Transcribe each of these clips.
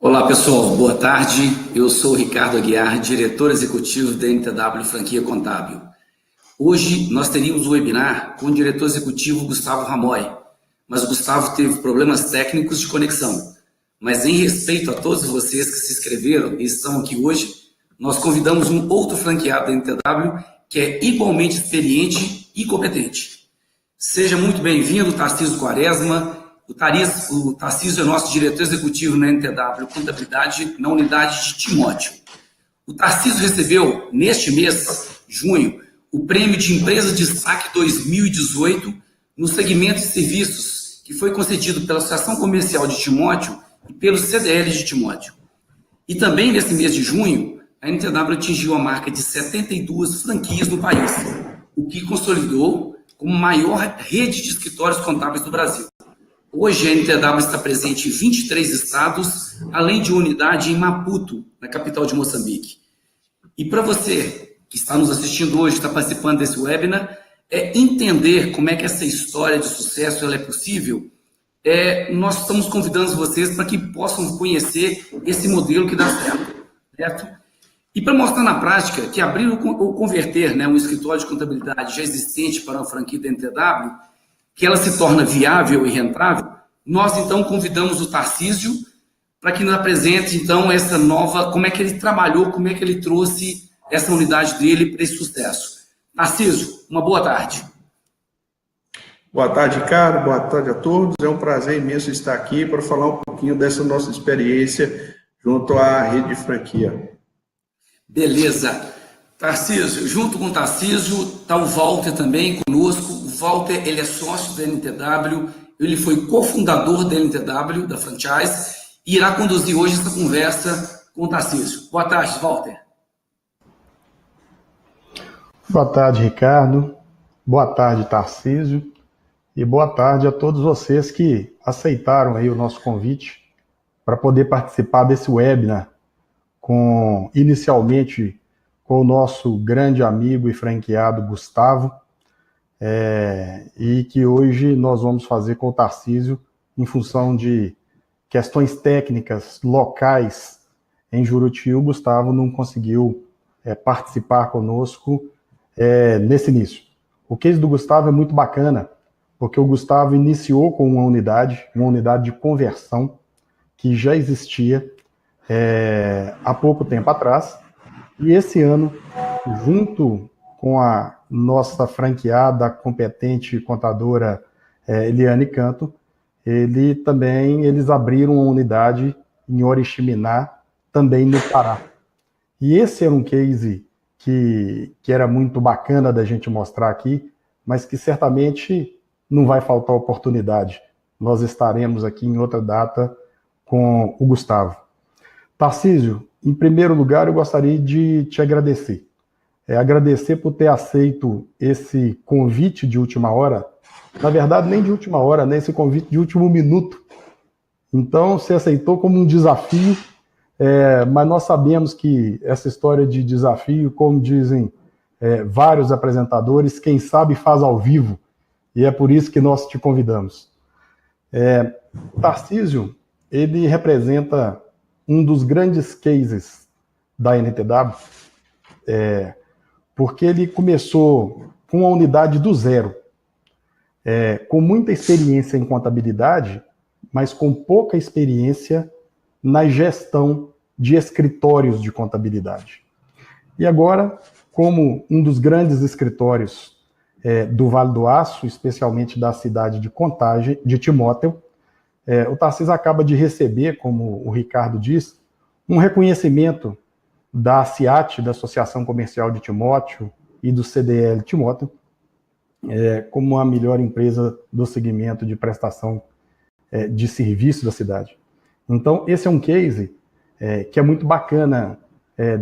Olá pessoal, boa tarde. Eu sou o Ricardo Aguiar, diretor executivo da NTW Franquia Contábil. Hoje nós teríamos um webinar com o diretor executivo Gustavo Ramoy, mas o Gustavo teve problemas técnicos de conexão. Mas em respeito a todos vocês que se inscreveram e estão aqui hoje, nós convidamos um outro franqueado da NTW que é igualmente experiente e competente. Seja muito bem-vindo, Tarcísio Quaresma. O Tarcísio é nosso diretor executivo na NTW Contabilidade, na unidade de Timóteo. O Tarcísio recebeu, neste mês, junho, o Prêmio de Empresa de Destaque 2018 no segmento de serviços, que foi concedido pela Associação Comercial de Timóteo e pelo CDL de Timóteo. E também, nesse mês de junho, a NTW atingiu a marca de 72 franquias no país, o que consolidou como a maior rede de escritórios contábeis do Brasil. Hoje, a NTW está presente em 23 estados, além de uma unidade em Maputo, na capital de Moçambique. E para você que está nos assistindo hoje, está participando desse webinar, entender como é que essa história de sucesso ela é possível, nós estamos convidando vocês para que possam conhecer esse modelo que dá certo? E para mostrar na prática que abrir ou converter, um escritório de contabilidade já existente para uma franquia da NTW, que ela se torna viável e rentável, nós então convidamos o Tarcísio para que nos apresente então essa nova, como é que ele trabalhou, como é que ele trouxe essa unidade dele para esse sucesso. Tarcísio, uma boa tarde. Boa tarde, Ricardo, boa tarde a todos. É um prazer imenso estar aqui para falar um pouquinho dessa nossa experiência junto à rede de franquia. Beleza. Tarcísio, junto com o Tarcísio está o Walter também conosco. O Walter, ele é sócio da NTW, ele foi cofundador da NTW, da franchise, e irá conduzir hoje essa conversa com o Tarcísio. Boa tarde, Walter. Boa tarde, Ricardo. Boa tarde, Tarcísio. E boa tarde a todos vocês que aceitaram aí o nosso convite para poder participar desse webinar, inicialmente com o nosso grande amigo e franqueado Gustavo, e que hoje nós vamos fazer com o Tarcísio em função de questões técnicas locais em Juruti. O Gustavo não conseguiu participar conosco nesse início. O case do Gustavo é muito bacana, porque o Gustavo iniciou com uma unidade de conversão que já existia há pouco tempo atrás, e esse ano, junto com a nossa franqueada competente contadora Eliane Canto, eles abriram uma unidade em Oriximiná, também no Pará. E esse era um case que era muito bacana da gente mostrar aqui, mas que certamente não vai faltar oportunidade. Nós estaremos aqui em outra data com o Gustavo. Tarcísio, em primeiro lugar, eu gostaria de te agradecer. Agradecer por ter aceito esse convite de última hora. Na verdade, nem de última hora, né? Esse convite de último minuto. Então, você aceitou como um desafio, mas nós sabemos que essa história de desafio, como dizem vários apresentadores, quem sabe faz ao vivo. E é por isso que nós te convidamos. Tarcísio, ele representa um dos grandes cases da NTW, porque ele começou com uma unidade do zero, com muita experiência em contabilidade, mas com pouca experiência na gestão de escritórios de contabilidade. E agora, como um dos grandes escritórios do Vale do Aço, especialmente da cidade de Contagem, de Timóteo, o Tarcísio acaba de receber, como o Ricardo diz, um reconhecimento da ACIAT, da Associação Comercial de Timóteo, e do CDL Timóteo, como a melhor empresa do segmento de prestação de serviço da cidade. Então, esse é um case que é muito bacana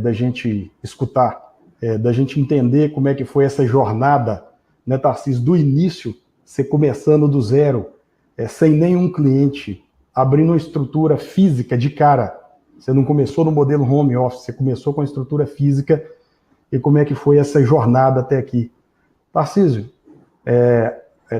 da gente escutar, da gente entender como é que foi essa jornada, né, Tarcísio, do início, você começando do zero, sem nenhum cliente, abrindo uma estrutura física de cara. Você não começou no modelo home office, você começou com a estrutura física, e como é que foi essa jornada até aqui. Tarcísio,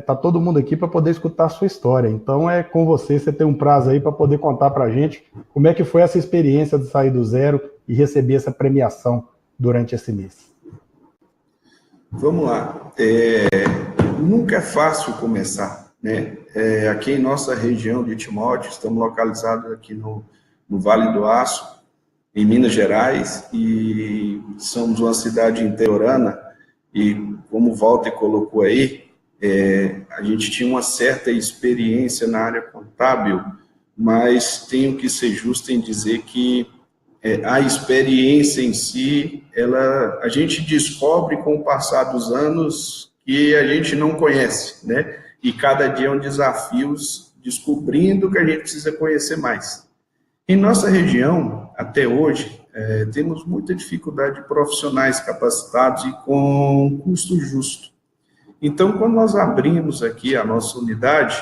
tá todo mundo aqui para poder escutar a sua história. Então é com você, você tem um prazo aí para poder contar para a gente como é que foi essa experiência de sair do zero e receber essa premiação durante esse mês. Vamos lá. Nunca é fácil começar, né? Aqui em nossa região de Timóteo, estamos localizados aqui no Vale do Aço, em Minas Gerais, e somos uma cidade interiorana, e como o Walter colocou aí, a gente tinha uma certa experiência na área contábil, mas tenho que ser justo em dizer que a experiência em si, a gente descobre com o passar dos anos que a gente não conhece, né? E cada dia é um desafio descobrindo que a gente precisa conhecer mais. Em nossa região, até hoje, temos muita dificuldade de profissionais capacitados e com custo justo. Então, quando nós abrimos aqui a nossa unidade,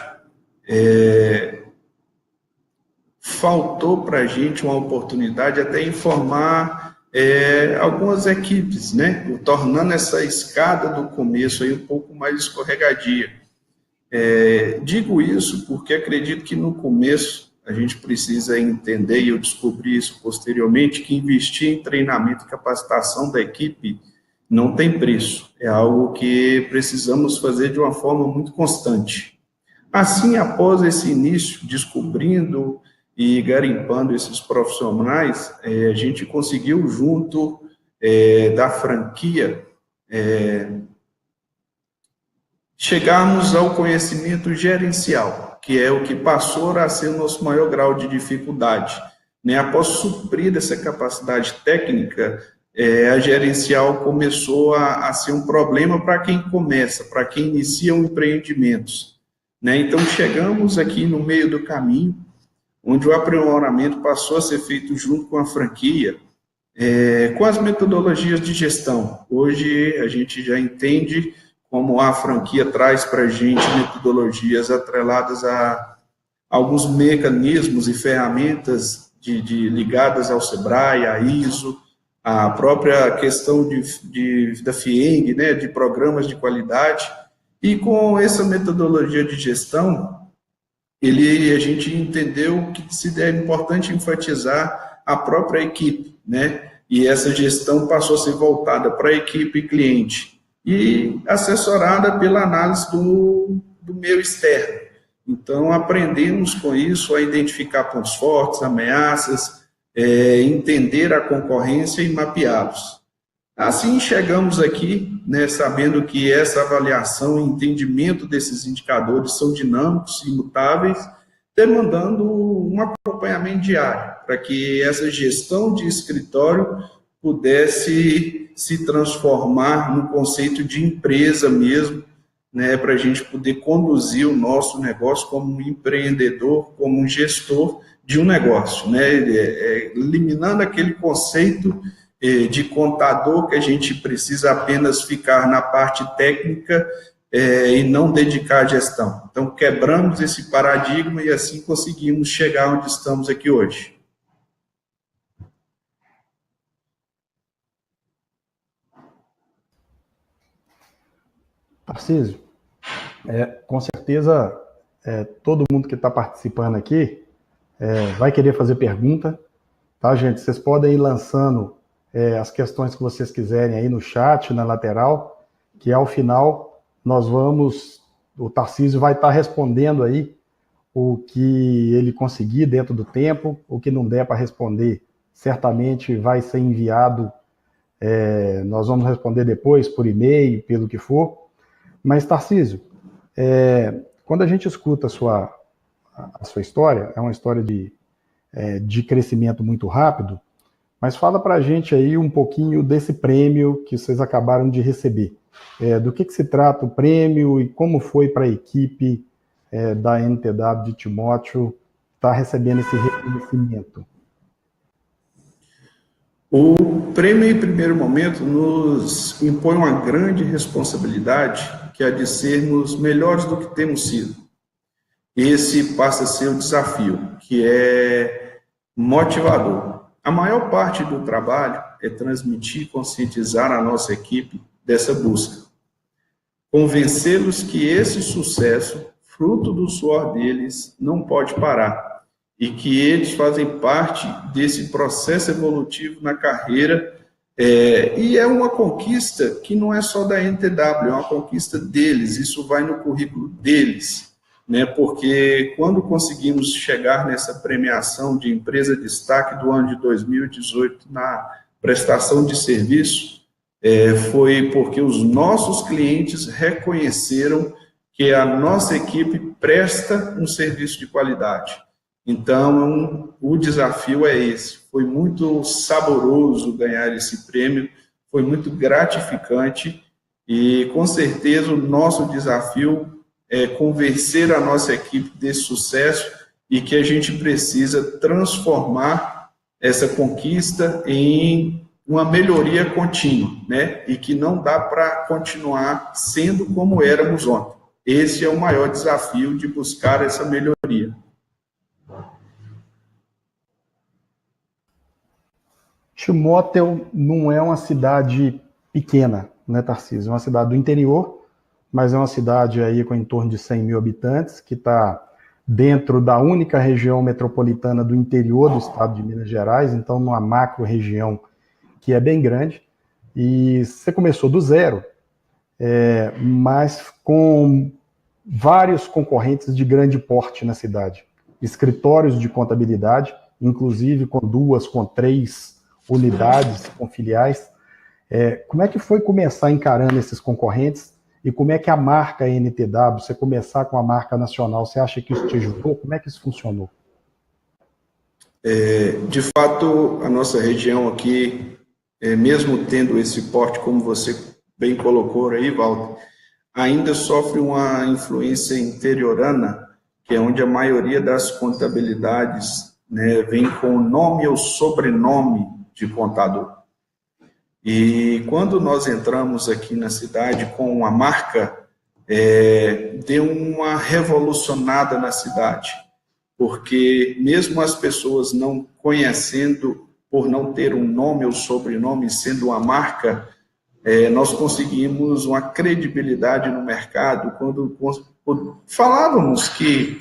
faltou para a gente uma oportunidade até informar algumas equipes, né? Tornando essa escada do começo aí um pouco mais escorregadia. Digo isso porque acredito que no começo a gente precisa entender, e eu descobri isso posteriormente, que investir em treinamento e capacitação da equipe não tem preço. É algo que precisamos fazer de uma forma muito constante. Assim, após esse início, descobrindo e garimpando esses profissionais, a gente conseguiu, junto da franquia, chegarmos ao conhecimento gerencial, que é o que passou a ser o nosso maior grau de dificuldade. Né? Após suprir essa capacidade técnica, a gerencial começou a ser um problema para quem começa, para quem inicia empreendimentos. Né? Então, chegamos aqui no meio do caminho, onde o aprimoramento passou a ser feito junto com a franquia, com as metodologias de gestão. Hoje, a gente já entende como a franquia traz para a gente metodologias atreladas a alguns mecanismos e ferramentas ligadas ao Sebrae, à ISO, a própria questão da FIENG, né, de programas de qualidade, e com essa metodologia de gestão, a gente entendeu que é importante enfatizar a própria equipe, né, e essa gestão passou a ser voltada para a equipe e cliente, e assessorada pela análise do meio externo. Então, aprendemos com isso a identificar pontos fortes, ameaças, entender a concorrência e mapeá-los. Assim, chegamos aqui, né, sabendo que essa avaliação e entendimento desses indicadores são dinâmicos e imutáveis, demandando um acompanhamento diário, para que essa gestão de escritório pudesse se transformar no conceito de empresa mesmo, né, para a gente poder conduzir o nosso negócio como um empreendedor, como um gestor de um negócio, né, eliminando aquele conceito de contador que a gente precisa apenas ficar na parte técnica e não dedicar à gestão. Então, quebramos esse paradigma e assim conseguimos chegar onde estamos aqui hoje. Tarcísio, com certeza todo mundo que está participando aqui vai querer fazer pergunta, tá, gente? Vocês podem ir lançando as questões que vocês quiserem aí no chat, na lateral, que ao final o Tarcísio vai estar respondendo aí o que ele conseguir dentro do tempo, o que não der para responder, certamente vai ser enviado, nós vamos responder depois por e-mail, pelo que for. Mas, Tarcísio, quando a gente escuta a sua história, é uma história de crescimento muito rápido, mas fala para a gente aí um pouquinho desse prêmio que vocês acabaram de receber. Do que se trata o prêmio e como foi para a equipe da NTW de Timóteo estar recebendo esse reconhecimento? O prêmio, em primeiro momento, nos impõe uma grande responsabilidade, que é de sermos melhores do que temos sido. Esse passa a ser o desafio, que é motivador. A maior parte do trabalho é transmitir e conscientizar a nossa equipe dessa busca. convencê-los que esse sucesso, fruto do suor deles, não pode parar e que eles fazem parte desse processo evolutivo na carreira. E é uma conquista que não é só da NTW, é uma conquista deles, isso vai no currículo deles, né? Porque quando conseguimos chegar nessa premiação de empresa de destaque do ano de 2018 na prestação de serviço, foi porque os nossos clientes reconheceram que a nossa equipe presta um serviço de qualidade. Então, o desafio é esse. Foi muito saboroso ganhar esse prêmio, foi muito gratificante e, com certeza, o nosso desafio é convencer a nossa equipe desse sucesso e que a gente precisa transformar essa conquista em uma melhoria contínua, né? E que não dá para continuar sendo como éramos ontem. Esse é o maior desafio de buscar essa melhoria. Timóteo não é uma cidade pequena, né, Tarcísio? É uma cidade do interior, mas é uma cidade aí com em torno de 100 mil habitantes, que está dentro da única região metropolitana do interior do estado de Minas Gerais, então numa macro-região que é bem grande. E você começou do zero, mas com vários concorrentes de grande porte na cidade. Escritórios de contabilidade, inclusive com 2, com 3 unidades, com filiais. Como é que foi começar encarando esses concorrentes e como é que a marca NTW, você começar com a marca nacional, você acha que isso te ajudou? Como é que isso funcionou? De fato, a nossa região aqui, mesmo tendo esse porte, como você bem colocou aí, Walter, ainda sofre uma influência interiorana, que é onde a maioria das contabilidades, né, vem com o nome ou sobrenome de contador. E quando nós entramos aqui na cidade com a marca, deu uma revolucionada na cidade, porque mesmo as pessoas não conhecendo, por não ter um nome ou sobrenome, sendo uma marca, nós conseguimos uma credibilidade no mercado, quando falávamos que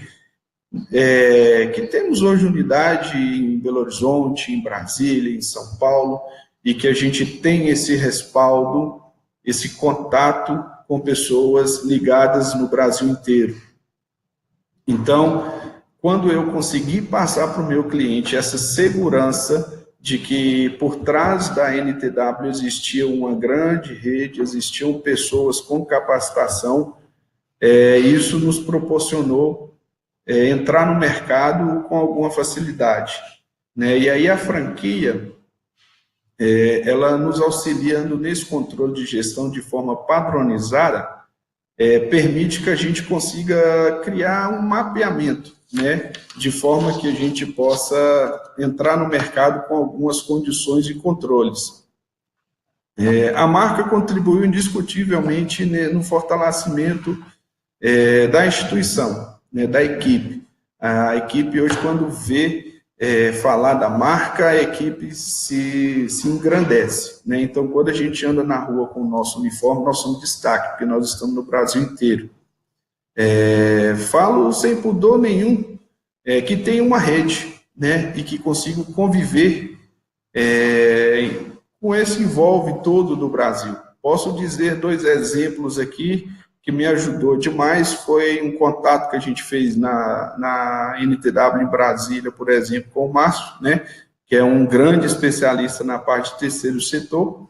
temos hoje unidade em Belo Horizonte, em Brasília, em São Paulo, e que a gente tem esse respaldo, esse contato com pessoas ligadas no Brasil inteiro. Então, quando eu consegui passar para o meu cliente essa segurança de que por trás da NTW existia uma grande rede, existiam pessoas com capacitação, isso nos proporcionou entrar no mercado com alguma facilidade, né? E aí a franquia, ela nos auxiliando nesse controle de gestão de forma padronizada, permite que a gente consiga criar um mapeamento, né? De forma que a gente possa entrar no mercado com algumas condições e controles. A marca contribuiu indiscutivelmente no fortalecimento da instituição, né, da equipe. A equipe hoje, quando vê falar da marca, a equipe se engrandece, né? Então, quando a gente anda na rua com o nosso uniforme, nós somos destaque, porque nós estamos no Brasil inteiro. Falo sem pudor nenhum que tem uma rede, né, e que consigo conviver com esse envolve todo do Brasil. Posso dizer 2 exemplos aqui que me ajudou demais, foi um contato que a gente fez na NTW em Brasília, por exemplo, com o Márcio, né, que é um grande especialista na parte de terceiro setor,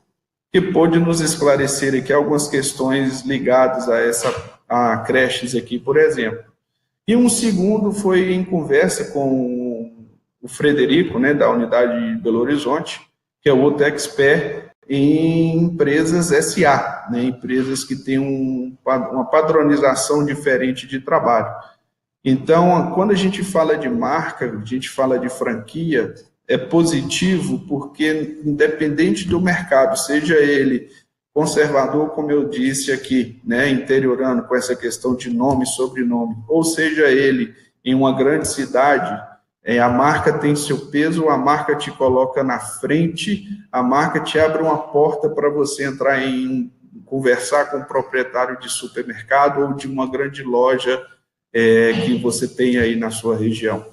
que pôde nos esclarecer aqui algumas questões ligadas a creches aqui, por exemplo. E um segundo foi em conversa com o Frederico, né, da unidade de Belo Horizonte, que é o outro expert em empresas SA, né, empresas que têm uma padronização diferente de trabalho. Então, quando a gente fala de marca, a gente fala de franquia, é positivo porque, independente do mercado, seja ele conservador, como eu disse aqui, né, interiorano, com essa questão de nome e sobrenome, ou seja ele em uma grande cidade, a marca tem seu peso, a marca te coloca na frente, a marca te abre uma porta para você entrar em conversar com o proprietário de supermercado ou de uma grande loja que você tem aí na sua região?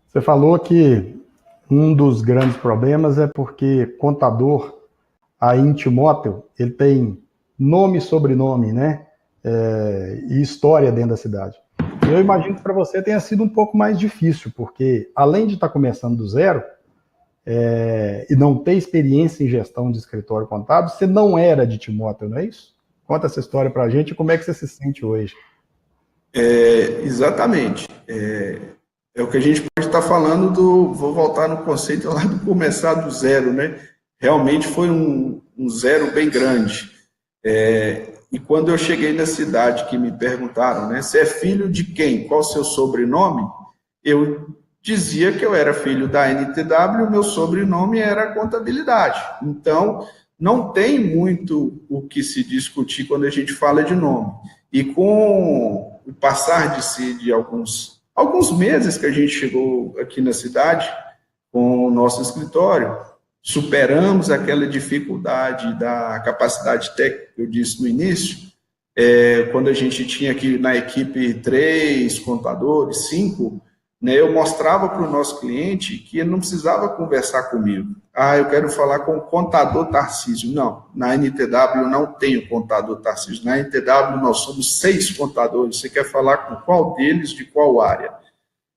Você falou que um dos grandes problemas é porque contador, aí em Timóteo, ele tem nome e sobrenome, né? E história dentro da cidade. Eu imagino que para você tenha sido um pouco mais difícil, porque além de estar começando do zero e não ter experiência em gestão de escritório contábil, você não era de Timóteo, não é isso? Conta essa história para a gente e como é que você se sente hoje. Exatamente. É o que a gente pode estar falando vou voltar no conceito lá do começar do zero, né? Realmente foi um zero bem grande. E quando eu cheguei na cidade, que me perguntaram, né, você é filho de quem? Qual o seu sobrenome? Eu dizia que eu era filho da NTW, o meu sobrenome era Contabilidade. Então, não tem muito o que se discutir quando a gente fala de nome. E com o passar de alguns meses que a gente chegou aqui na cidade, com o nosso escritório, superamos aquela dificuldade da capacidade técnica que eu disse no início, quando a gente tinha aqui na equipe 3 contadores, 5, né, eu mostrava para o nosso cliente que ele não precisava conversar comigo. Eu quero falar com o contador Tarcísio. Não, na NTW eu não tenho contador Tarcísio. Na NTW nós somos 6 contadores. Você quer falar com qual deles, de qual área?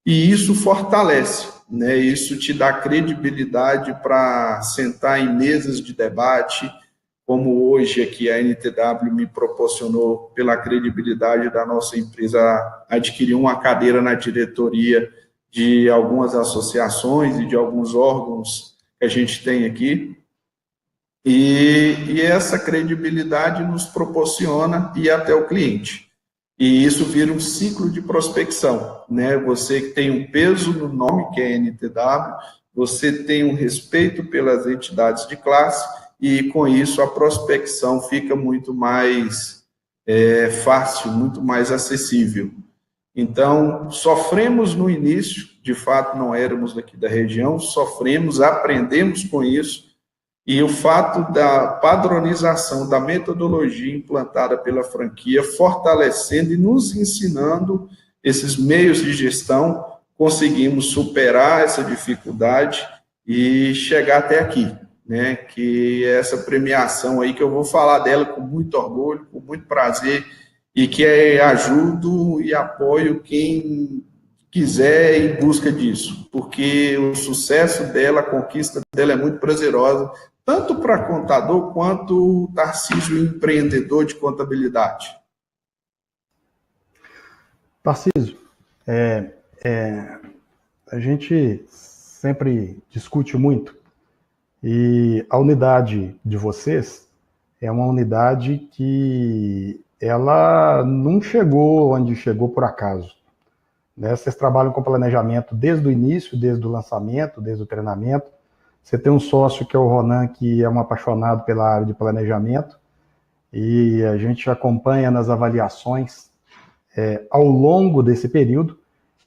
E isso fortalece, né? Isso te dá credibilidade para sentar em mesas de debate, como hoje aqui a NTW me proporcionou, pela credibilidade da nossa empresa, adquirir uma cadeira na diretoria de algumas associações e de alguns órgãos que a gente tem aqui. E essa credibilidade nos proporciona ir até o cliente. E isso vira um ciclo de prospecção, né? Você tem um peso no nome, que é NTW, você tem um respeito pelas entidades de classe, e com isso a prospecção fica muito mais fácil, muito mais acessível. Então, sofremos no início, de fato não éramos daqui da região, sofremos, aprendemos com isso, e o fato da padronização da metodologia implantada pela franquia, fortalecendo e nos ensinando esses meios de gestão, conseguimos superar essa dificuldade e chegar até aqui, né? Que é essa premiação aí, que eu vou falar dela com muito orgulho, com muito prazer, e que ajudo e apoio quem quiser ir em busca disso, porque o sucesso dela, a conquista dela é muito prazerosa, tanto para contador quanto o Tarcísio empreendedor de contabilidade. Tarcísio, a gente sempre discute muito, e a unidade de vocês é uma unidade que ela não chegou onde chegou por acaso, né? Vocês trabalham com planejamento desde o início, desde o lançamento, desde o treinamento. Você tem um sócio que é o Ronan, que é um apaixonado pela área de planejamento, e a gente acompanha nas avaliações ao longo desse período,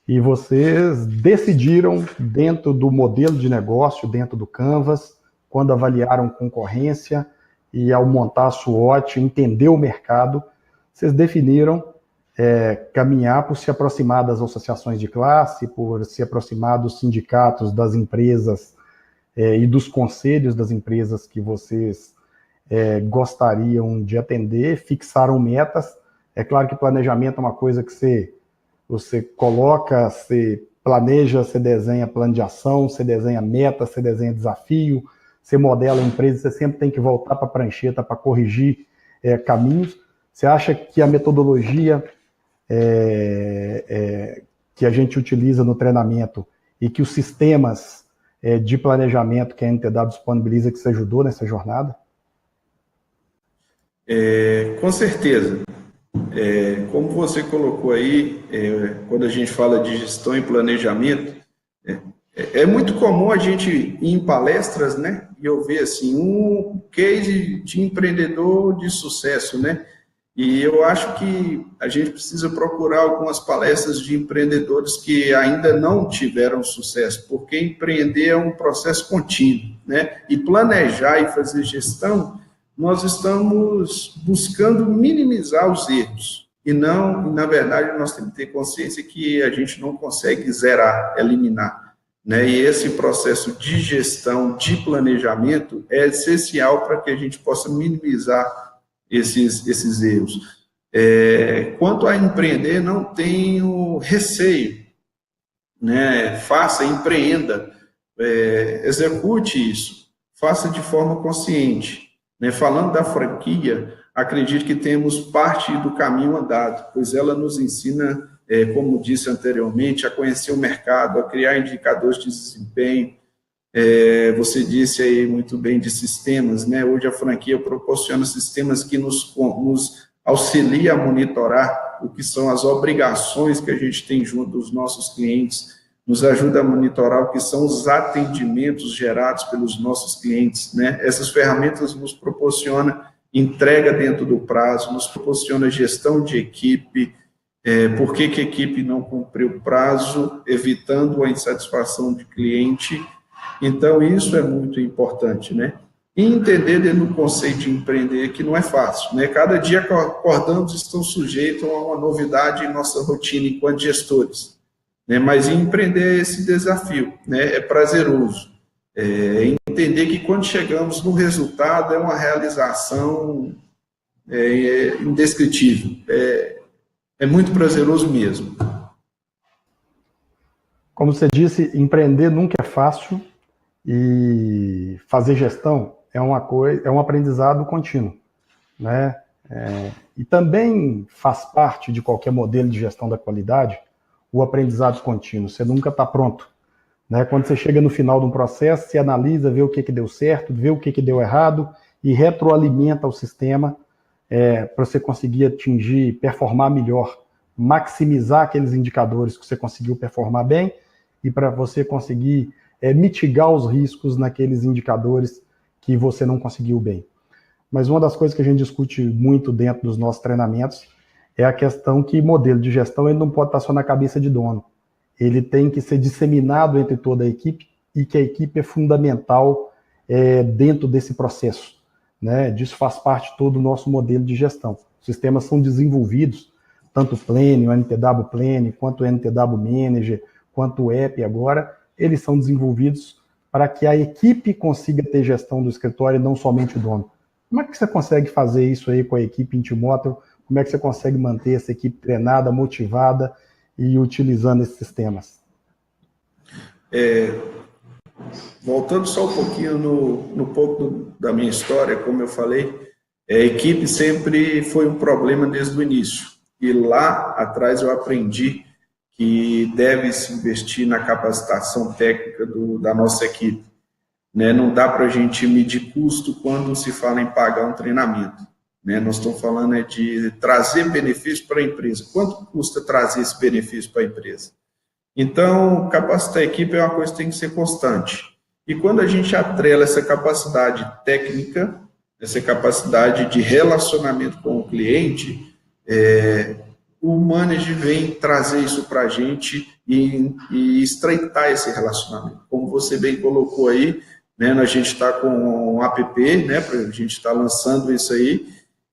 e vocês decidiram, dentro do modelo de negócio, dentro do Canvas, quando avaliaram concorrência e ao montar a SWOT, entender o mercado, vocês definiram caminhar por se aproximar das associações de classe, por se aproximar dos sindicatos, das empresas e dos conselhos das empresas que vocês gostariam de atender, fixaram metas. É claro que planejamento é uma coisa que você coloca, você planeja, você desenha plano de ação, você desenha meta, você desenha desafio, você modela a empresa, você sempre tem que voltar para a prancheta para corrigir caminhos. Você acha que a metodologia que a gente utiliza no treinamento e que os sistemas de planejamento que a NTW disponibiliza, que você ajudou nessa jornada? Com certeza. Como você colocou aí, quando a gente fala de gestão e planejamento, é muito comum a gente ir em palestras, né, e eu ver assim, um case de empreendedor de sucesso, né, E eu acho que a gente precisa procurar algumas palestras de empreendedores que ainda não tiveram sucesso, porque empreender é um processo contínuo, né? E planejar e fazer gestão, nós estamos buscando minimizar os erros. E não, na verdade, nós temos que ter consciência que a gente não consegue zerar, eliminar, né? E esse processo de gestão, de planejamento, é essencial para que a gente possa minimizar esses erros. Quanto a empreender, não tenho receio, né? Faça, empreenda, execute isso, faça de forma consciente, né? Falando da franquia, acredito que temos parte do caminho andado, pois ela nos ensina, como disse anteriormente, a conhecer o mercado, a criar indicadores de desempenho. Você disse aí muito bem de sistemas, né? Hoje a franquia proporciona sistemas que nos auxilia a monitorar o que são as obrigações que a gente tem junto dos nossos clientes, nos ajuda a monitorar o que são os atendimentos gerados pelos nossos clientes, né? Essas ferramentas nos proporcionam entrega dentro do prazo, nos proporciona gestão de equipe, por que a equipe não cumpriu o prazo, evitando a insatisfação de cliente. Então, isso é muito importante, né? E entender dentro do conceito de empreender que não é fácil, né? Cada dia que acordamos estamos sujeitos a uma novidade em nossa rotina enquanto gestores, né? Mas empreender é esse desafio, né? É prazeroso. Entender que quando chegamos no resultado é uma realização indescritível. É muito prazeroso mesmo. Como você disse, empreender nunca é fácil e fazer gestão é um aprendizado contínuo, né? E também faz parte de qualquer modelo de gestão da qualidade o aprendizado contínuo. Você nunca está pronto, né? Quando você chega no final de um processo, você analisa, vê o que deu certo, vê o que deu errado e retroalimenta o sistema para você conseguir atingir, performar melhor, maximizar aqueles indicadores que você conseguiu performar bem e para você conseguir mitigar os riscos naqueles indicadores que você não conseguiu bem. Mas uma das coisas que a gente discute muito dentro dos nossos treinamentos é a questão que modelo de gestão ele não pode estar só na cabeça de dono. Ele tem que ser disseminado entre toda a equipe e que a equipe é fundamental dentro desse processo, né? Disso faz parte todo o nosso modelo de gestão. Os sistemas são desenvolvidos, tanto o Plane, o NTW Plane, quanto o NTW Manager, quanto o app agora, eles são desenvolvidos para que a equipe consiga ter gestão do escritório e não somente o dono. Como é que você consegue fazer isso aí com a equipe em T-Motor? Como é que você consegue manter essa equipe treinada, motivada e utilizando esses sistemas? Voltando só um pouquinho no pouco da minha história, como eu falei, a equipe sempre foi um problema desde o início. E lá atrás eu aprendi que deve se investir na capacitação técnica da nossa equipe, né? Não dá para a gente medir custo quando se fala em pagar um treinamento, né? Nós estamos falando de trazer benefício para a empresa. Quanto custa trazer esse benefício para a empresa? Então, capacitar a equipe é uma coisa que tem que ser constante. E quando a gente atrela essa capacidade técnica, essa capacidade de relacionamento com o cliente, o manager vem trazer isso para a gente e estreitar esse relacionamento. Como você bem colocou aí, né, a gente está com um app, né, a gente está lançando isso aí,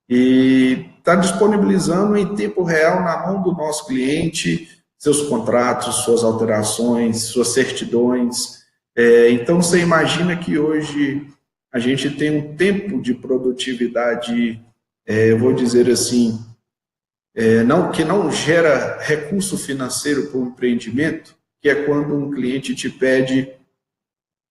e está disponibilizando em tempo real na mão do nosso cliente seus contratos, suas alterações, suas certidões. Então, você imagina que hoje a gente tem um tempo de produtividade, eu vou dizer assim, que não gera recurso financeiro para o empreendimento, que é quando um cliente te pede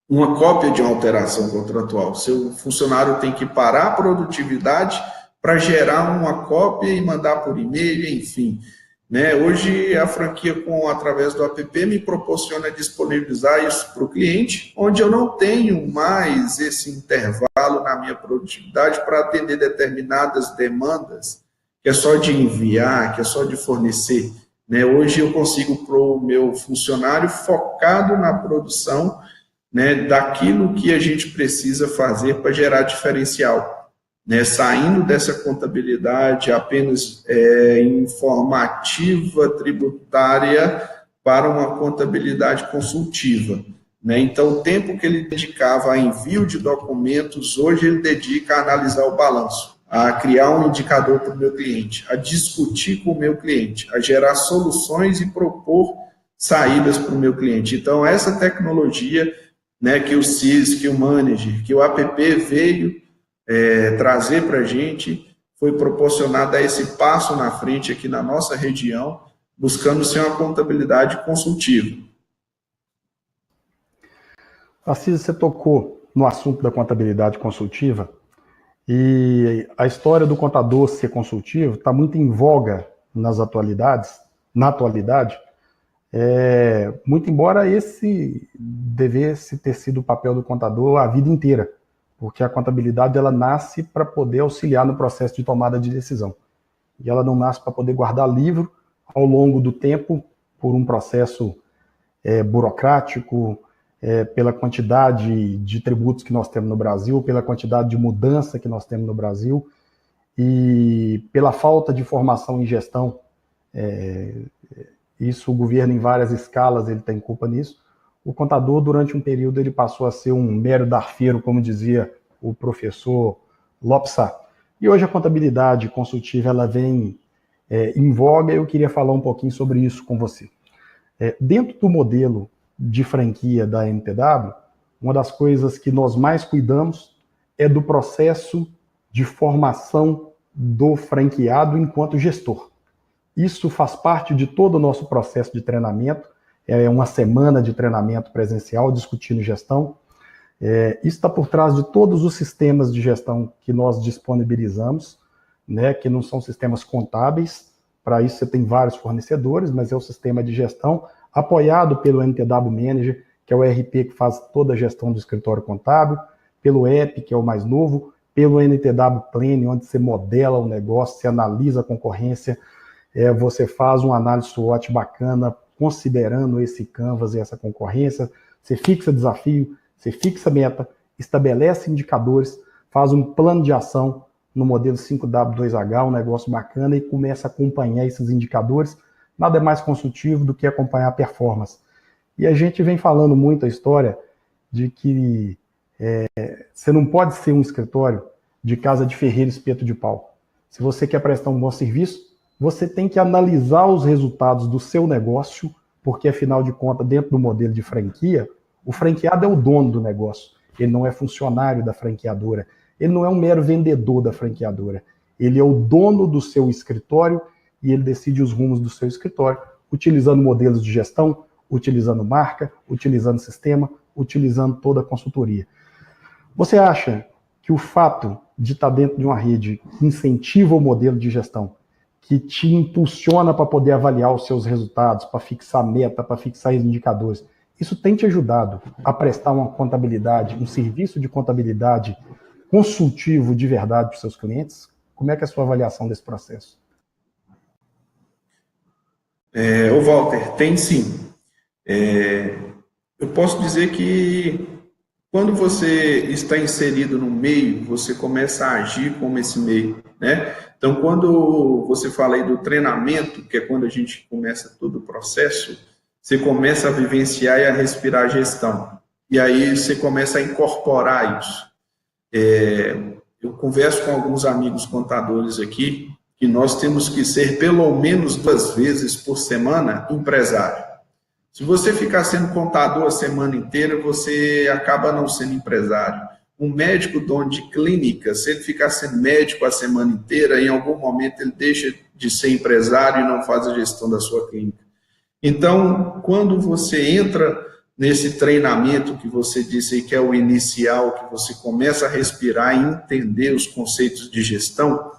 uma cópia de uma alteração contratual. Seu funcionário tem que parar a produtividade para gerar uma cópia e mandar por e-mail, enfim. Né? Hoje, a franquia, através do app, me proporciona disponibilizar isso para o cliente, onde eu não tenho mais esse intervalo na minha produtividade para atender determinadas demandas, que é só de enviar, que é só de fornecer. Né? Hoje eu consigo para o meu funcionário focado na produção, né, daquilo que a gente precisa fazer para gerar diferencial. né, saindo dessa contabilidade apenas informativa, tributária, para uma contabilidade consultiva, né? Então, o tempo que ele dedicava a envio de documentos, hoje ele dedica a analisar o balanço, a criar um indicador para o meu cliente, a discutir com o meu cliente, a gerar soluções e propor saídas para o meu cliente. Então, essa tecnologia, né, que o CIS, que o Manager, que o APP veio trazer para a gente, foi proporcionada a esse passo na frente aqui na nossa região, buscando ser uma contabilidade consultiva. Tarcísio, você tocou no assunto da contabilidade consultiva e a história do contador ser consultivo está muito em voga na atualidade, muito embora esse devesse ter sido o papel do contador a vida inteira, porque a contabilidade ela nasce para poder auxiliar no processo de tomada de decisão. E ela não nasce para poder guardar livro ao longo do tempo por um processo burocrático, pela quantidade de tributos que nós temos no Brasil, pela quantidade de mudança que nós temos no Brasil e pela falta de formação em gestão. Isso o governo em várias escalas ele tem culpa nisso. O contador, durante um período, ele passou a ser um mero darfeiro, como dizia o professor Lopsá. E hoje a contabilidade consultiva ela vem em voga e eu queria falar um pouquinho sobre isso com você. Dentro do modelo de franquia da NTW, uma das coisas que nós mais cuidamos é do processo de formação do franqueado enquanto gestor. Isso faz parte de todo o nosso processo de treinamento, é uma semana de treinamento presencial discutindo gestão. Isso está por trás de todos os sistemas de gestão que nós disponibilizamos, né, que não são sistemas contábeis. Para isso você tem vários fornecedores, mas é o sistema de gestão apoiado pelo NTW Manager, que é o ERP que faz toda a gestão do escritório contábil, pelo EP, que é o mais novo, pelo NTW Plane, onde você modela o negócio, você analisa a concorrência, você faz uma análise SWOT bacana, considerando esse canvas e essa concorrência, você fixa desafio, você fixa meta, estabelece indicadores, faz um plano de ação no modelo 5W2H, um negócio bacana, e começa a acompanhar esses indicadores. Nada é mais consultivo do que acompanhar a performance. E a gente vem falando muito a história de que você não pode ser um escritório de casa de ferreiro espeto de pau. Se você quer prestar um bom serviço, você tem que analisar os resultados do seu negócio, porque, afinal de contas, dentro do modelo de franquia, o franqueado é o dono do negócio. Ele não é funcionário da franqueadora. Ele não é um mero vendedor da franqueadora. Ele é o dono do seu escritório e ele decide os rumos do seu escritório, utilizando modelos de gestão, utilizando marca, utilizando sistema, utilizando toda a consultoria. Você acha que o fato de estar dentro de uma rede que incentiva o modelo de gestão, que te impulsiona para poder avaliar os seus resultados, para fixar meta, para fixar indicadores, isso tem te ajudado a prestar uma contabilidade, um serviço de contabilidade consultivo de verdade para os seus clientes? Como é que é a sua avaliação desse processo? Ô Walter, tem sim. Eu posso dizer que quando você está inserido no meio, você começa a agir como esse meio, né? Então, quando você fala aí do treinamento, que é quando a gente começa todo o processo, você começa a vivenciar e a respirar a gestão. E aí você começa a incorporar isso. Eu converso com alguns amigos contadores aqui, que nós temos que ser pelo menos 2 vezes por semana empresário. Se você ficar sendo contador a semana inteira, você acaba não sendo empresário. Um médico dono de clínica, se ele ficar sendo médico a semana inteira, em algum momento ele deixa de ser empresário e não faz a gestão da sua clínica. Então, quando você entra nesse treinamento que você disse aí, que é o inicial, que você começa a respirar e entender os conceitos de gestão,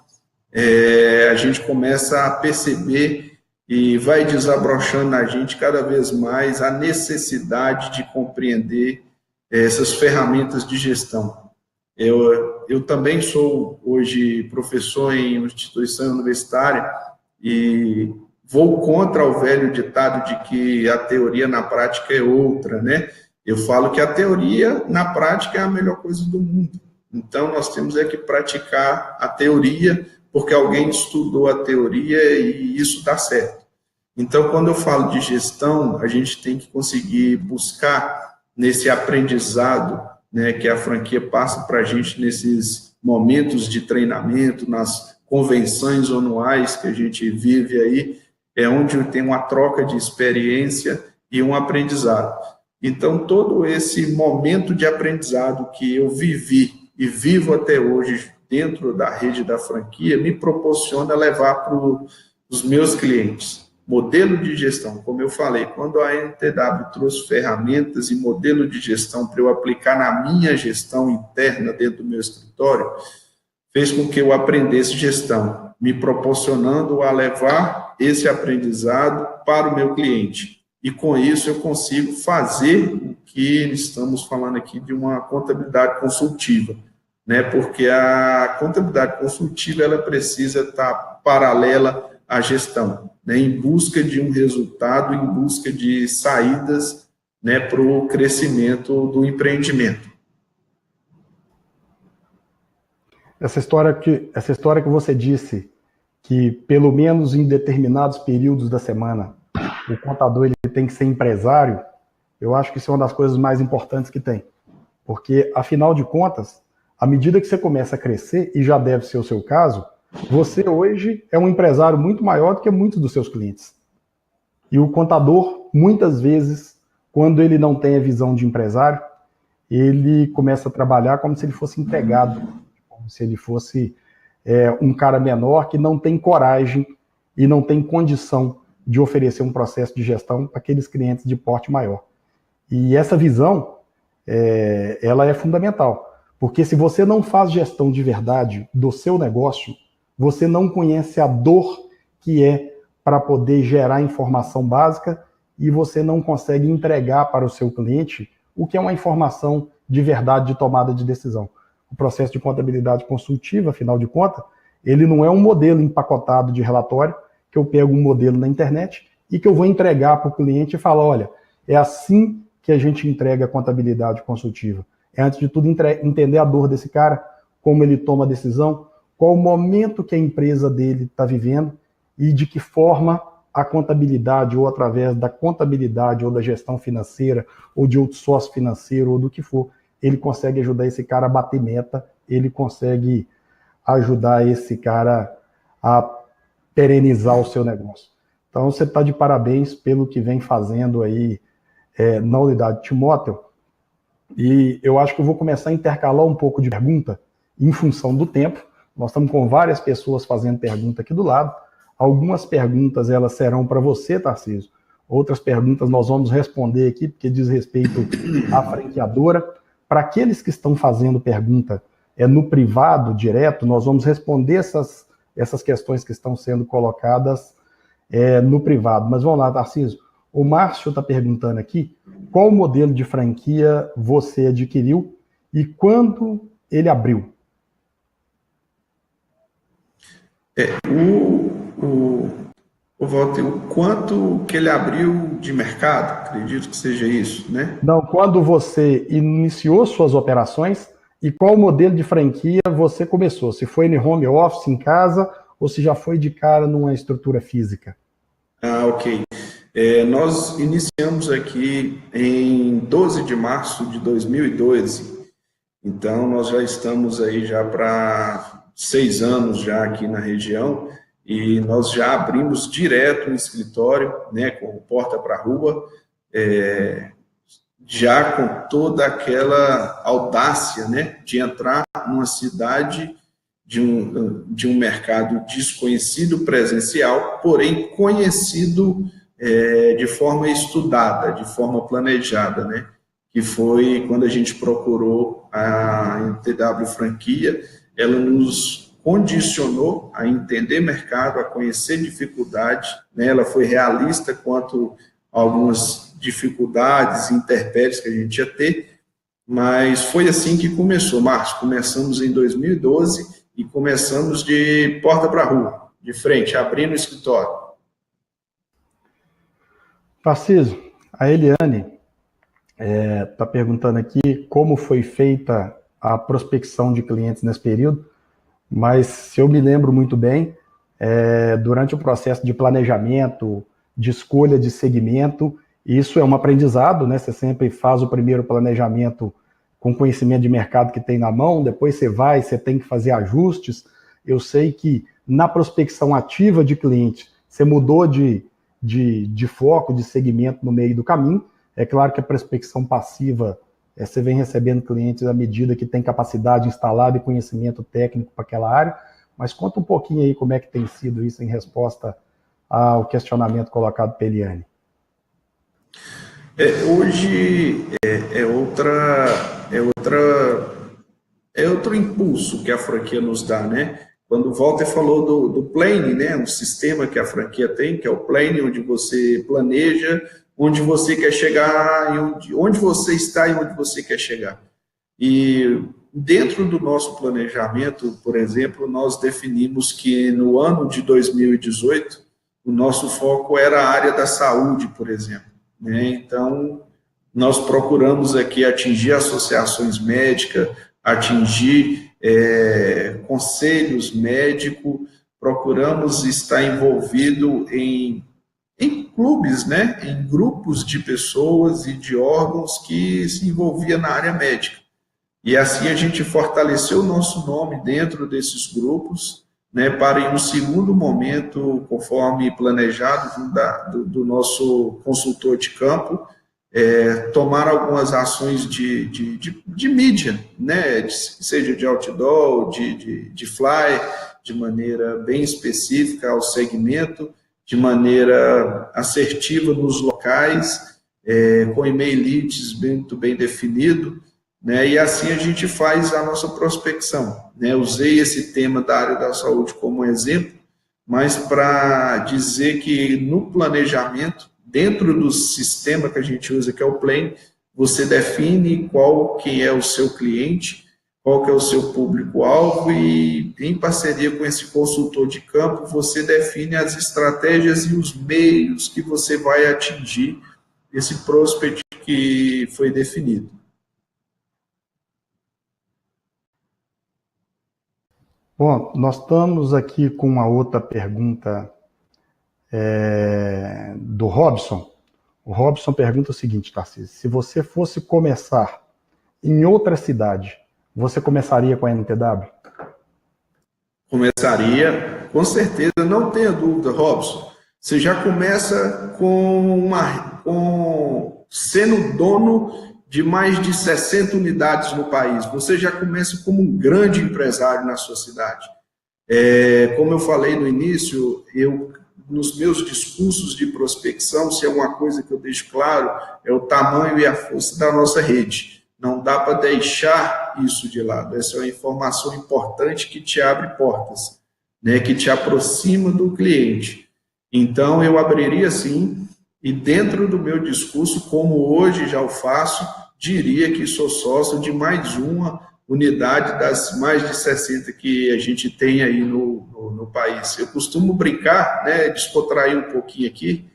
a gente começa a perceber e vai desabrochando na gente cada vez mais a necessidade de compreender essas ferramentas de gestão. Eu também sou hoje professor em uma instituição universitária e vou contra o velho ditado de que a teoria na prática é outra, né? Eu falo que a teoria na prática é a melhor coisa do mundo, Então, nós temos que praticar a teoria, porque alguém estudou a teoria e isso dá certo. Então, quando eu falo de gestão, a gente tem que conseguir buscar nesse aprendizado, né, que a franquia passa para a gente nesses momentos de treinamento, nas convenções anuais que a gente vive aí, é onde tem uma troca de experiência e um aprendizado. Então, todo esse momento de aprendizado que eu vivi e vivo até hoje dentro da rede da franquia me proporciona levar para os meus clientes. Modelo de gestão, como eu falei, quando a NTW trouxe ferramentas e modelo de gestão para eu aplicar na minha gestão interna dentro do meu escritório, fez com que eu aprendesse gestão, me proporcionando a levar esse aprendizado para o meu cliente. E com isso eu consigo fazer o que estamos falando aqui de uma contabilidade consultiva, né? Porque a contabilidade consultiva ela precisa estar paralela à gestão, né? Em busca de um resultado, em busca de saídas, né, para o crescimento do empreendimento. Essa história que você disse, que pelo menos em determinados períodos da semana, o contador ele tem que ser empresário, eu acho que isso é uma das coisas mais importantes que tem. Porque, afinal de contas, à medida que você começa a crescer, e já deve ser o seu caso, você hoje é um empresário muito maior do que muitos dos seus clientes. E o contador, muitas vezes, quando ele não tem a visão de empresário, ele começa a trabalhar como se ele fosse empregado, como se ele fosse um cara menor que não tem coragem e não tem condição de oferecer um processo de gestão para aqueles clientes de porte maior. E essa visão, ela é fundamental, porque se você não faz gestão de verdade do seu negócio, você não conhece a dor que é para poder gerar informação básica e você não consegue entregar para o seu cliente o que é uma informação de verdade de tomada de decisão. O processo de contabilidade consultiva, afinal de contas, ele não é um modelo empacotado de relatório, que eu pego um modelo na internet e que eu vou entregar para o cliente e falar, olha, é assim que a gente entrega a contabilidade consultiva. É, antes de tudo, entender a dor desse cara, como ele toma a decisão, qual o momento que a empresa dele está vivendo e de que forma a contabilidade, ou através da contabilidade, ou da gestão financeira, ou de outsourcing financeiro, ou do que for, ele consegue ajudar esse cara a bater meta, ele consegue ajudar esse cara a perenizar o seu negócio. Então, você está de parabéns pelo que vem fazendo aí na unidade Timóteo, e eu acho que eu vou começar a intercalar um pouco de pergunta em função do tempo. Nós estamos com várias pessoas fazendo pergunta aqui do lado. Algumas perguntas elas serão para você, Tarcísio. Outras perguntas nós vamos responder aqui, porque diz respeito à franqueadora. Para aqueles que estão fazendo pergunta no privado, direto, nós vamos responder essas questões que estão sendo colocadas no privado. Mas vamos lá, Tarcísio. O Márcio está perguntando aqui, qual modelo de franquia você adquiriu e quando ele abriu? Walter, o quanto que ele abriu de mercado, acredito que seja isso, né? Não, quando você iniciou suas operações e qual modelo de franquia você começou? Se foi em home office, em casa, ou se já foi de cara numa estrutura física? Ah, ok. Nós iniciamos aqui em 12 de março de 2012, então nós já estamos aí já para 6 anos já aqui na região, e nós já abrimos direto um escritório, né, com porta para a rua, já com toda aquela audácia, né, de entrar numa cidade de um mercado desconhecido presencial, porém conhecido de forma estudada, de forma planejada, né, que foi quando a gente procurou a NTW Franquia. Ela nos condicionou a entender mercado, a conhecer dificuldade, né? Ela foi realista quanto a algumas dificuldades, intempéries que a gente ia ter, mas foi assim que começou, Márcio. Começamos em 2012 e começamos de porta para a rua, de frente, abrindo o escritório. Tarcísio, a Eliane está perguntando aqui como foi feita a prospecção de clientes nesse período, mas se eu me lembro muito bem, durante o processo de planejamento, de escolha de segmento, isso é um aprendizado, né? Você sempre faz o primeiro planejamento com conhecimento de mercado que tem na mão, depois você tem que fazer ajustes. Eu sei que na prospecção ativa de cliente, você mudou de foco, de segmento no meio do caminho. É claro que a prospecção passiva, você vem recebendo clientes à medida que tem capacidade instalada e conhecimento técnico para aquela área, mas conta um pouquinho aí como é que tem sido isso em resposta ao questionamento colocado pela Eliane. Hoje é outro impulso que a franquia nos dá, né? Quando o Walter falou do planning, né? Um sistema que a franquia tem, que é o planning, onde você planeja, onde você quer chegar, onde você está e onde você quer chegar. E dentro do nosso planejamento, por exemplo, nós definimos que no ano de 2018, o nosso foco era a área da saúde, por exemplo, né? Então, nós procuramos aqui atingir associações médicas, atingir conselhos médicos, procuramos estar envolvido em clubes, né? Em grupos de pessoas e de órgãos que se envolviam na área médica. E assim a gente fortaleceu o nosso nome dentro desses grupos, né, para em um segundo momento, conforme planejado do nosso consultor de campo, tomar algumas ações de mídia, né, seja de outdoor, de fly, de maneira bem específica ao segmento, de maneira assertiva nos locais, com e-mail leads muito bem definido, né, e assim a gente faz a nossa prospecção, né? Usei esse tema da área da saúde como exemplo, mas para dizer que no planejamento, dentro do sistema que a gente usa, que é o Plane, você define qual que é o seu cliente, qual que é o seu público-alvo e, em parceria com esse consultor de campo, você define as estratégias e os meios que você vai atingir esse prospect que foi definido. Bom, nós estamos aqui com uma outra pergunta do Robson. O Robson pergunta o seguinte, Tarcísio: se você fosse começar em outra cidade, você começaria com a NTW? Começaria, com certeza, não tenha dúvida, Robson. Você já começa sendo dono de mais de 60 unidades no país. Você já começa como um grande empresário na sua cidade. Como eu falei no início, nos meus discursos de prospecção, se é uma coisa que eu deixo claro, é o tamanho e a força da nossa rede. Não dá para deixar isso de lado. Essa é uma informação importante que te abre portas, né, que te aproxima do cliente. Então, eu abriria sim, e dentro do meu discurso, como hoje já o faço, diria que sou sócio de mais uma unidade das mais de 60 que a gente tem aí no país. Eu costumo brincar, né, descontrair um pouquinho aqui,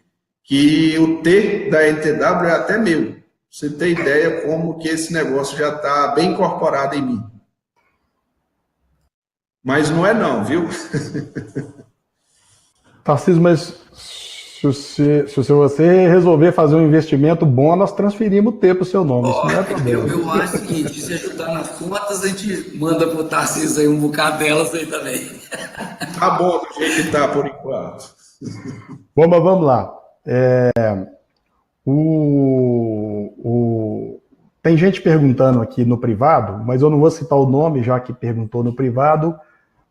que o T da NTW é até meu. Você tem ideia como que esse negócio já está bem incorporado em mim. Mas não é não, viu? Tarcísio, mas se você resolver fazer um investimento bom, nós transferimos o T para o seu nome. Isso não é problema. Eu acho o seguinte, se ajudar nas contas, a gente manda para o Tarcísio aí um bocado delas aí também. Tá bom do jeito que está por enquanto. Bom, mas vamos lá. Tem gente perguntando aqui no privado, mas eu não vou citar o nome, já que perguntou no privado,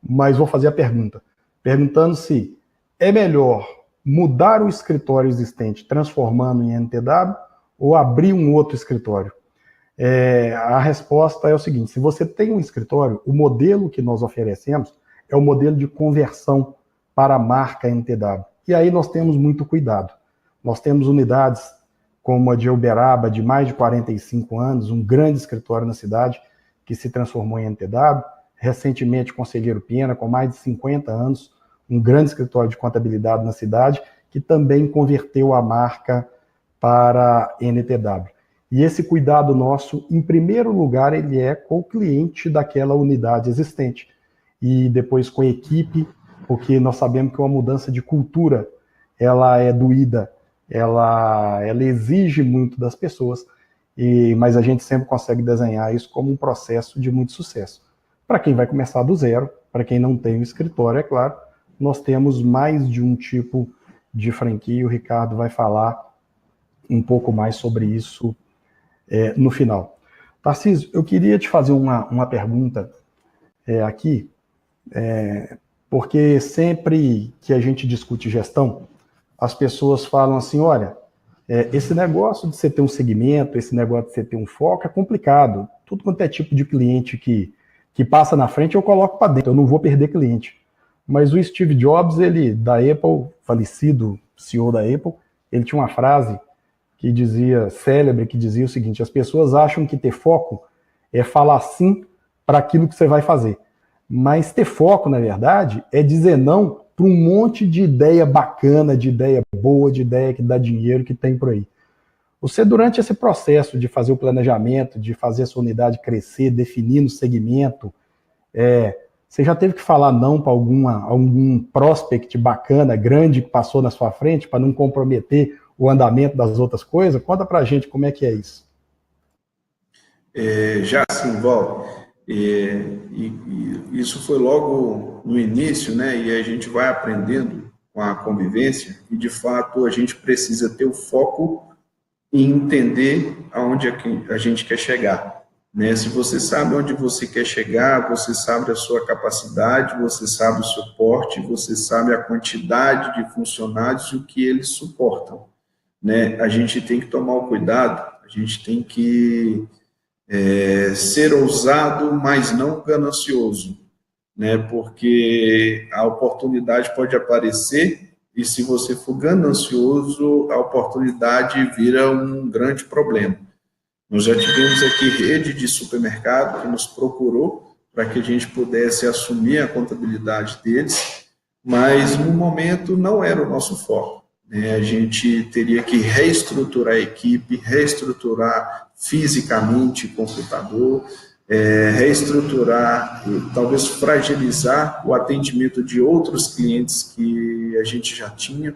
mas vou fazer a pergunta. Perguntando se é melhor mudar o escritório existente, transformando em NTW, ou abrir um outro escritório? A resposta é o seguinte: se você tem um escritório, o modelo que nós oferecemos é o modelo de conversão para a marca NTW. E aí nós temos muito cuidado. Nós temos unidades como a de Uberaba, de mais de 45 anos, um grande escritório na cidade, que se transformou em NTW. Recentemente, Conselheiro Pena, com mais de 50 anos, um grande escritório de contabilidade na cidade, que também converteu a marca para NTW. E esse cuidado nosso, em primeiro lugar, ele é com o cliente daquela unidade existente. E depois com a equipe, porque nós sabemos que uma mudança de cultura, ela é doída, ela exige muito das pessoas, mas a gente sempre consegue desenhar isso como um processo de muito sucesso. Para quem vai começar do zero, para quem não tem um escritório, é claro, nós temos mais de um tipo de franquia, o Ricardo vai falar um pouco mais sobre isso no final. Tarcísio, eu queria te fazer uma pergunta aqui, porque sempre que a gente discute gestão, as pessoas falam assim, olha, esse negócio de você ter um segmento, esse negócio de você ter um foco é complicado. Tudo quanto é tipo de cliente que passa na frente, eu coloco para dentro, eu não vou perder cliente. Mas o Steve Jobs, ele, da Apple, falecido CEO da Apple, ele tinha uma frase que dizia, célebre, que dizia o seguinte, as pessoas acham que ter foco é falar sim para aquilo que você vai fazer. Mas ter foco, na verdade, é dizer não para um monte de ideia bacana, de ideia boa, de ideia que dá dinheiro, que tem por aí. Você, durante esse processo de fazer o planejamento, de fazer a sua unidade crescer, definindo o segmento, você já teve que falar não para algum prospect bacana, grande, que passou na sua frente, para não comprometer o andamento das outras coisas? Conta para a gente como é que é isso. Já sim, Val. Isso foi logo no início, né? E a gente vai aprendendo com a convivência e, de fato, a gente precisa ter o foco e entender aonde a gente quer chegar, né? Se você sabe onde você quer chegar, você sabe a sua capacidade, você sabe o suporte, você sabe a quantidade de funcionários e o que eles suportam, né? A gente tem que tomar o cuidado, a gente tem que ser ousado, mas não ganancioso, né? Porque a oportunidade pode aparecer e, se você for ganancioso, a oportunidade vira um grande problema. Nós já tivemos aqui rede de supermercado que nos procurou para que a gente pudesse assumir a contabilidade deles, mas no momento não era o nosso foco, né? A gente teria que reestruturar a equipe, reestruturar fisicamente o computador, reestruturar, talvez fragilizar o atendimento de outros clientes que a gente já tinha.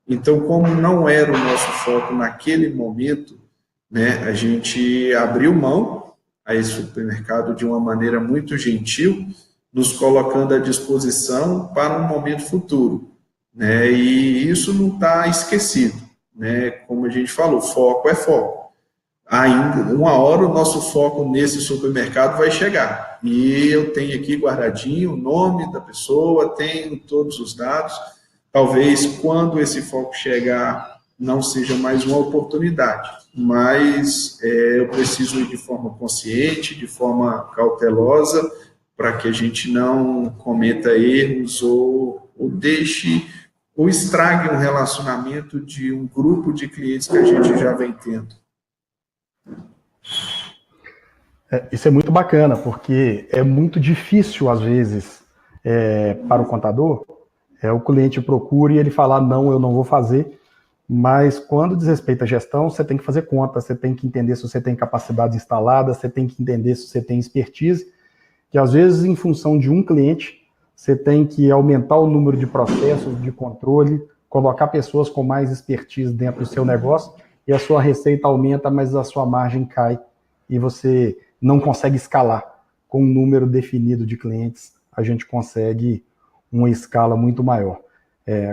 Então, como não era o nosso foco naquele momento, né, a gente abriu mão a esse supermercado de uma maneira muito gentil, nos colocando à disposição para um momento futuro, né? E isso não está esquecido, né? Como a gente falou, foco é foco. Ainda, uma hora o nosso foco nesse supermercado vai chegar. E eu tenho aqui guardadinho o nome da pessoa, tenho todos os dados. Talvez quando esse foco chegar não seja mais uma oportunidade, mas eu preciso ir de forma consciente, de forma cautelosa, para que a gente não cometa erros ou deixe ou estrague um relacionamento de um grupo de clientes que a gente já vem tendo. Isso é muito bacana, porque é muito difícil, às vezes, para o contador, o cliente procura e ele falar, não, eu não vou fazer, mas quando diz respeito à gestão, você tem que fazer conta, você tem que entender se você tem capacidade instalada, você tem que entender se você tem expertise, que às vezes, em função de um cliente, você tem que aumentar o número de processos de controle, colocar pessoas com mais expertise dentro do seu negócio, e a sua receita aumenta, mas a sua margem cai, e você não consegue escalar. Com um número definido de clientes, a gente consegue uma escala muito maior.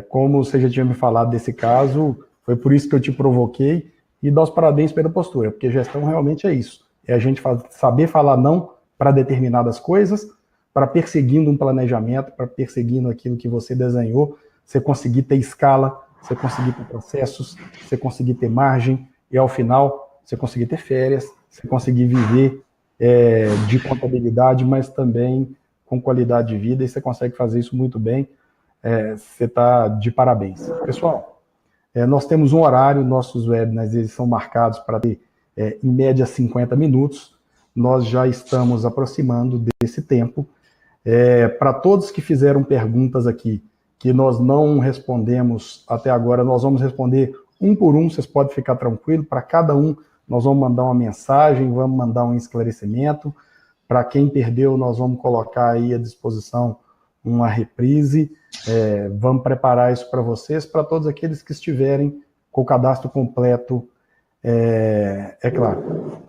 Como você já tinha me falado desse caso, foi por isso que eu te provoquei, e dou os parabéns pela postura, porque gestão realmente é isso. É a gente saber falar não para determinadas coisas, para perseguindo um planejamento, para perseguindo aquilo que você desenhou, você conseguir ter escala, você conseguir ter processos, você conseguir ter margem, e ao final, você conseguir ter férias, você conseguir viver de contabilidade, mas também com qualidade de vida, e você consegue fazer isso muito bem. Você está de parabéns. Pessoal, nós temos um horário, nossos webinars eles são marcados para ter, em média, 50 minutos. Nós já estamos aproximando desse tempo. Para todos que fizeram perguntas aqui, que nós não respondemos até agora, nós vamos responder um por um, vocês podem ficar tranquilos, para cada um nós vamos mandar uma mensagem, vamos mandar um esclarecimento. Para quem perdeu, nós vamos colocar aí à disposição uma reprise. Vamos preparar isso para vocês, para todos aqueles que estiverem com o cadastro completo, claro.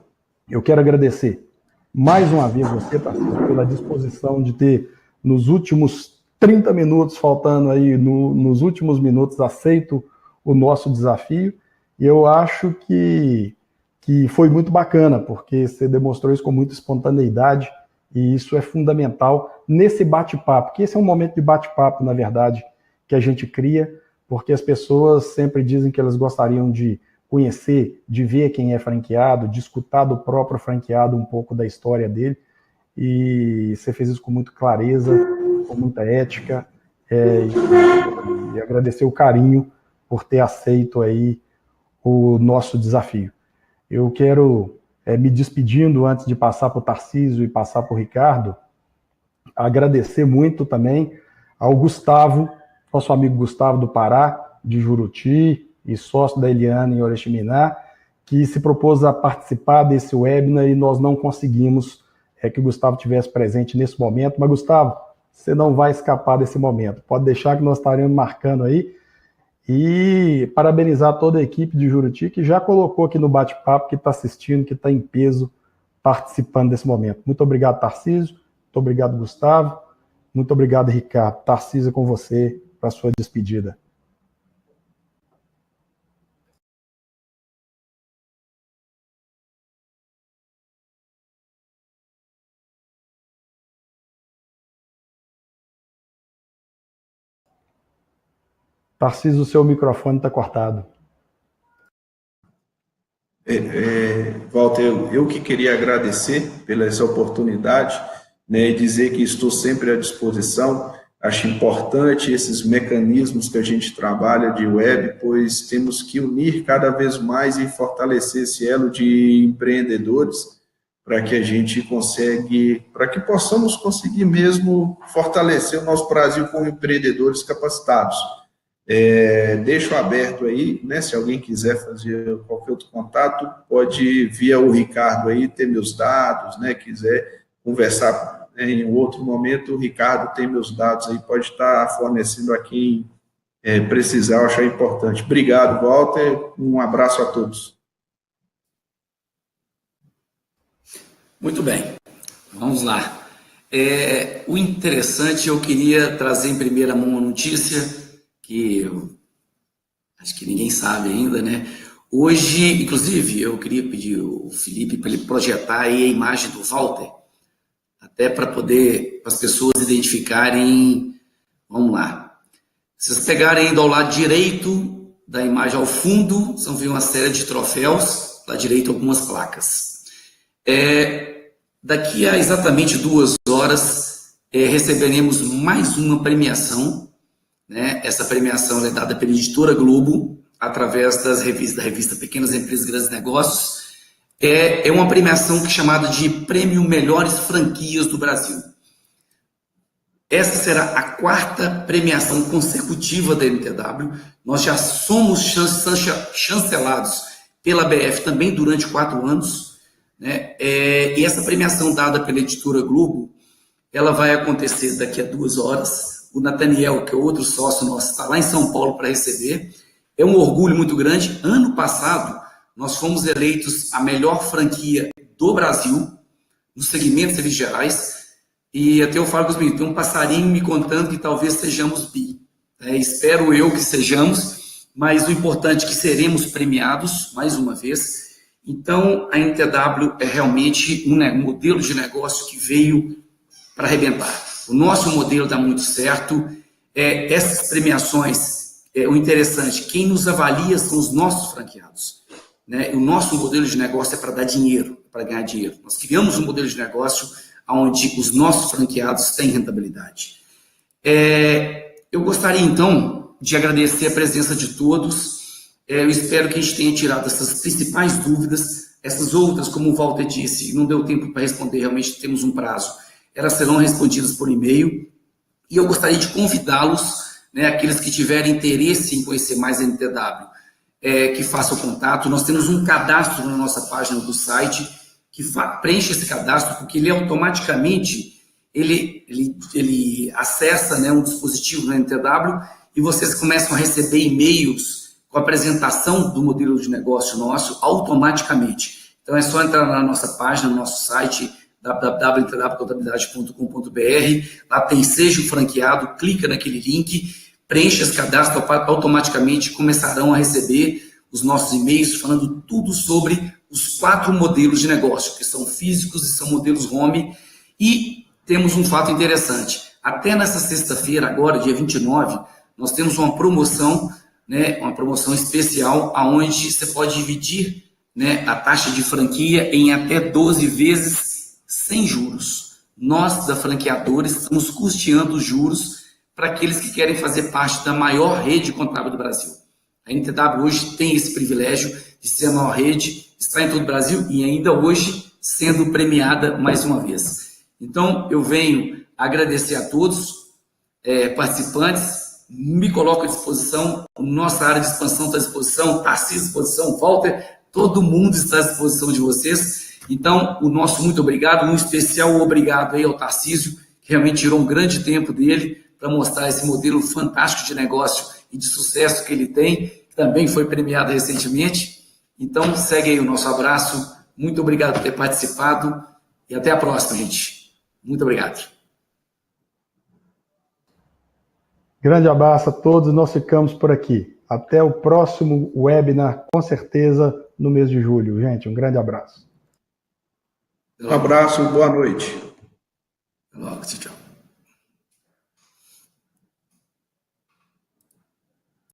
Eu quero agradecer mais uma vez você, Tarcísio, pela disposição de ter, nos últimos 30 minutos, faltando aí, nos últimos minutos, aceito o nosso desafio. E eu acho que foi muito bacana, porque você demonstrou isso com muita espontaneidade, e isso é fundamental nesse bate-papo, que esse é um momento de bate-papo, na verdade, que a gente cria, porque as pessoas sempre dizem que elas gostariam de conhecer, de ver quem é franqueado, de escutar do próprio franqueado um pouco da história dele, e você fez isso com muita clareza, com muita ética, e agradecer o carinho por ter aceito aí o nosso desafio. Eu quero, me despedindo antes de passar para o Tarcísio e passar para o Ricardo, agradecer muito também ao Gustavo, nosso amigo Gustavo do Pará, de Juruti, e sócio da Eliana em Oriximiná, que se propôs a participar desse webinar e nós não conseguimos que o Gustavo tivesse presente nesse momento. Mas, Gustavo, você não vai escapar desse momento. Pode deixar que nós estaremos marcando aí. E parabenizar toda a equipe de Juruti, que já colocou aqui no bate-papo, que está assistindo, que está em peso, participando desse momento. Muito obrigado, Tarcísio. Muito obrigado, Gustavo. Muito obrigado, Ricardo. Tarcísio, com você, para a sua despedida. Tarcísio, o seu microfone está cortado. Walter, eu que queria agradecer pela essa oportunidade, né, e dizer que estou sempre à disposição. Acho importante esses mecanismos que a gente trabalha de web, pois temos que unir cada vez mais e fortalecer esse elo de empreendedores para que a gente para que possamos conseguir mesmo fortalecer o nosso Brasil com empreendedores capacitados. Deixo aberto aí, né, se alguém quiser fazer qualquer outro contato, pode via o Ricardo aí, ter meus dados, né, quiser conversar em outro momento, o Ricardo tem meus dados aí, pode estar fornecendo a quem precisar, eu achar importante. Obrigado, Walter, um abraço a todos. Muito bem, vamos lá. O interessante, eu queria trazer em primeira mão uma notícia que eu acho que ninguém sabe ainda, né? Hoje, inclusive, eu queria pedir o Felipe para ele projetar aí a imagem do Walter, até para poder, para as pessoas identificarem. Vamos lá. Se vocês pegarem ainda ao lado direito da imagem ao fundo, vocês vão ver uma série de troféus, lá direito algumas placas. Daqui a exatamente 2 horas, receberemos mais uma premiação, né? Essa premiação é dada pela Editora Globo, através da revista Pequenas Empresas e Grandes Negócios. É uma premiação chamada de Prêmio Melhores Franquias do Brasil. Essa será a 4ª premiação consecutiva da NTW. Nós já somos chancelados pela BF também durante 4 anos, né? E essa premiação dada pela Editora Globo, ela vai acontecer daqui a 2 horas. O Nathaniel, que é outro sócio nosso, está lá em São Paulo para receber. É um orgulho muito grande. Ano passado, nós fomos eleitos a melhor franquia do Brasil, no segmento de serviços gerais, e até eu falo com os meninos, tem um passarinho me contando que talvez sejamos bi. Espero eu que sejamos, mas o importante é que seremos premiados, mais uma vez. Então, a NTW é realmente um modelo de negócio que veio para arrebentar. O nosso modelo dá muito certo. Essas premiações, o interessante, quem nos avalia são os nossos franqueados, né? O nosso modelo de negócio é para dar dinheiro, para ganhar dinheiro. Nós criamos um modelo de negócio onde os nossos franqueados têm rentabilidade. Eu gostaria, então, de agradecer a presença de todos. Eu espero que a gente tenha tirado essas principais dúvidas. Essas outras, como o Walter disse, não deu tempo para responder, realmente temos um prazo. Elas serão respondidas por e-mail, e eu gostaria de convidá-los, né, aqueles que tiverem interesse em conhecer mais a NTW, que faça o contato. Nós temos um cadastro na nossa página do site, que preenche esse cadastro, porque ele automaticamente ele acessa, né, um dispositivo na NTW e vocês começam a receber e-mails com a apresentação do modelo de negócio nosso automaticamente. Então é só entrar na nossa página, no nosso site, www.ntwcontabilidade.com.br, lá tem Seja o Franqueado, clica naquele link, preenche esse cadastro, automaticamente começarão a receber os nossos e-mails falando tudo sobre os 4 modelos de negócio, que são físicos e são modelos home. E temos um fato interessante, até nessa sexta-feira, agora, dia 29, nós temos uma promoção, né, uma promoção especial, onde você pode dividir, né, a taxa de franquia em até 12 vezes sem juros. Nós, da Franqueadores, estamos custeando os juros para aqueles que querem fazer parte da maior rede contábil do Brasil. A NTW hoje tem esse privilégio de ser a maior rede, está em todo o Brasil e ainda hoje sendo premiada mais uma vez. Então, eu venho agradecer a todos, participantes, me coloco à disposição, nossa área de expansão está à disposição, Tarcísio à disposição, Walter, todo mundo está à disposição de vocês. Então, o nosso muito obrigado, um especial obrigado aí ao Tarcísio, que realmente tirou um grande tempo dele para mostrar esse modelo fantástico de negócio e de sucesso que ele tem, que também foi premiado recentemente. Então, segue aí o nosso abraço, muito obrigado por ter participado e até a próxima, gente. Muito obrigado. Grande abraço a todos, nós ficamos por aqui. Até o próximo webinar, com certeza, no mês de julho. Gente, um grande abraço. Um abraço, boa noite. Até logo, tchau.